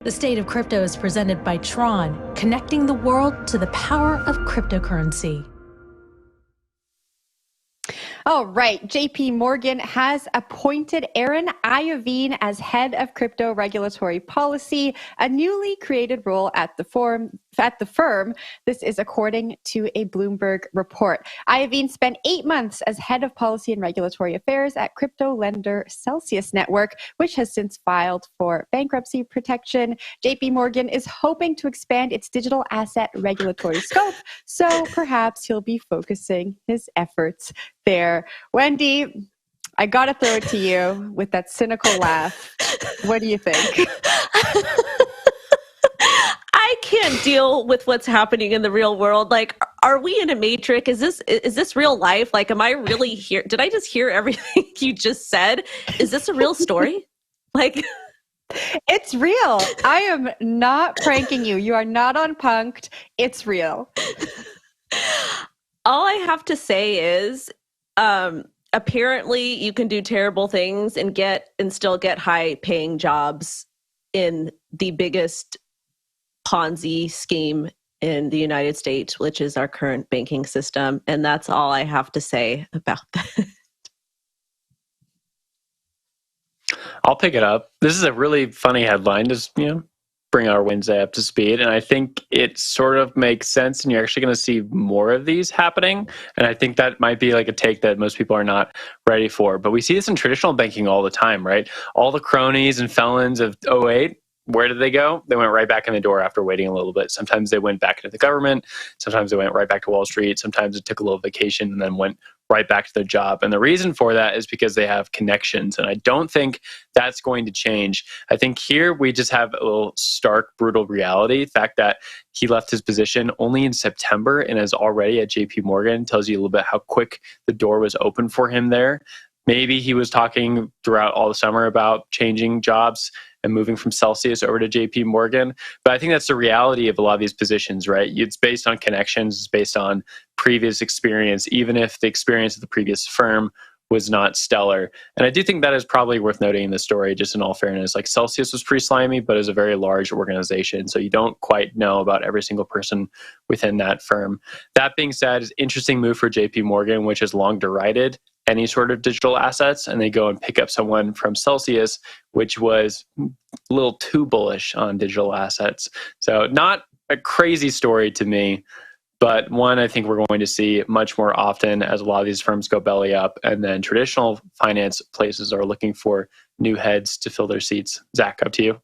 The State of Crypto is presented by Tron, connecting the world to the power of cryptocurrency. All right, JPMorgan has appointed Aaron Iovine as head of crypto regulatory policy, a newly created role at the firm. This is according to a Bloomberg report. Iovine spent 8 months as head of policy and regulatory affairs at crypto lender Celsius Network, which has since filed for bankruptcy protection. JPMorgan is hoping to expand its digital asset regulatory scope, so perhaps he'll be focusing his efforts there. Wendy, I gotta throw it to you with that cynical laugh. What do you think? I can't deal with what's happening in the real world. Like, are we in a matrix? Is this real life? Like, am I really here? Did I just hear everything you just said? Is this a real story? Like, it's real. I am not pranking you. You are not on Punked. It's real. All I have to say is, apparently you can do terrible things and still get high paying jobs in the biggest Ponzi scheme in the United States, which is our current banking system. And that's all I have to say about that. I'll pick it up. This is a really funny headline. Just, bring our Wednesday up to speed. And I think it sort of makes sense, and you're actually going to see more of these happening. And I think that might be like a take that most people are not ready for. But we see this in traditional banking all the time, right? All the cronies and felons of '08, where did they go? They went right back in the door after waiting a little bit. Sometimes they went back into the government. Sometimes they went right back to Wall Street. Sometimes it took a little vacation and then went right back to their job. And the reason for that is because they have connections. And I don't think that's going to change. I think here we just have a little stark, brutal reality. The fact that he left his position only in September and is already at JPMorgan tells you a little bit how quick the door was open for him there. Maybe he was talking throughout all the summer about changing jobs and moving from Celsius over to JPMorgan. But I think that's the reality of a lot of these positions, right? It's based on connections, it's based on previous experience, even if the experience of the previous firm was not stellar. And I do think that is probably worth noting in the story, just in all fairness. Like, Celsius was pretty slimy, but it was a very large organization. So you don't quite know about every single person within that firm. That being said, it's an interesting move for JPMorgan, which has long derided any sort of digital assets, and they go and pick up someone from Celsius, which was a little too bullish on digital assets. So not a crazy story to me, but one I think we're going to see much more often as a lot of these firms go belly up, and then traditional finance places are looking for new heads to fill their seats. Zach, up to you.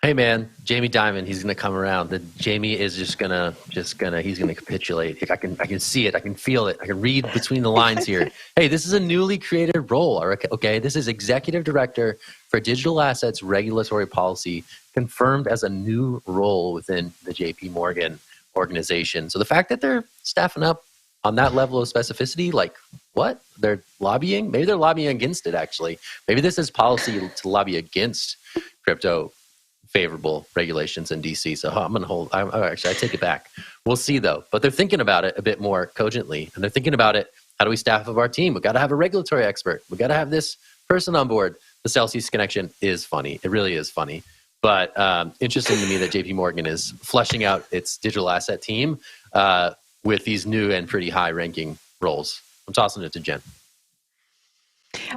Hey man, Jamie Dimon, he's gonna come around. Jamie is he's gonna capitulate. I can see it, I can feel it, I can read between the lines here. Hey, this is a newly created role. Okay, this is Executive Director for Digital Assets Regulatory Policy, confirmed as a new role within the JPMorgan organization. So the fact that they're staffing up on that level of specificity, like what? They're lobbying? Maybe they're lobbying against it actually. Maybe this is policy to lobby against crypto favorable regulations in DC. So I'm going to hold, actually, I take it back. We'll see though. But they're thinking about it a bit more cogently. And they're thinking about it, how do we staff up our team? We've got to have a regulatory expert. We've got to have this person on board. The Celsius connection is funny. It really is funny. But interesting to me that JPMorgan is fleshing out its digital asset team with these new and pretty high ranking roles. I'm tossing it to Jen.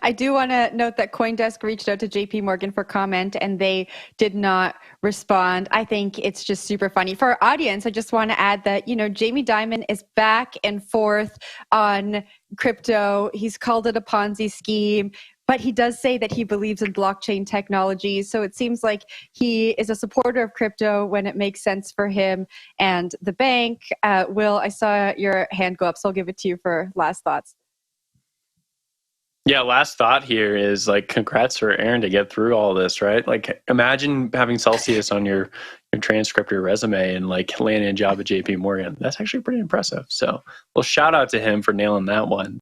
I do want to note that CoinDesk reached out to JPMorgan for comment and they did not respond. I think it's just super funny. For our audience, I just want to add that, Jamie Dimon is back and forth on crypto. He's called it a Ponzi scheme, but he does say that he believes in blockchain technology. So it seems like he is a supporter of crypto when it makes sense for him and the bank. Will, I saw your hand go up, so I'll give it to you for last thoughts. Yeah, last thought here is like, congrats for Aaron to get through all this, right? Like, imagine having Celsius on your transcript, your resume, and like landing a job at JPMorgan. That's actually pretty impressive. So, well, shout out to him for nailing that one.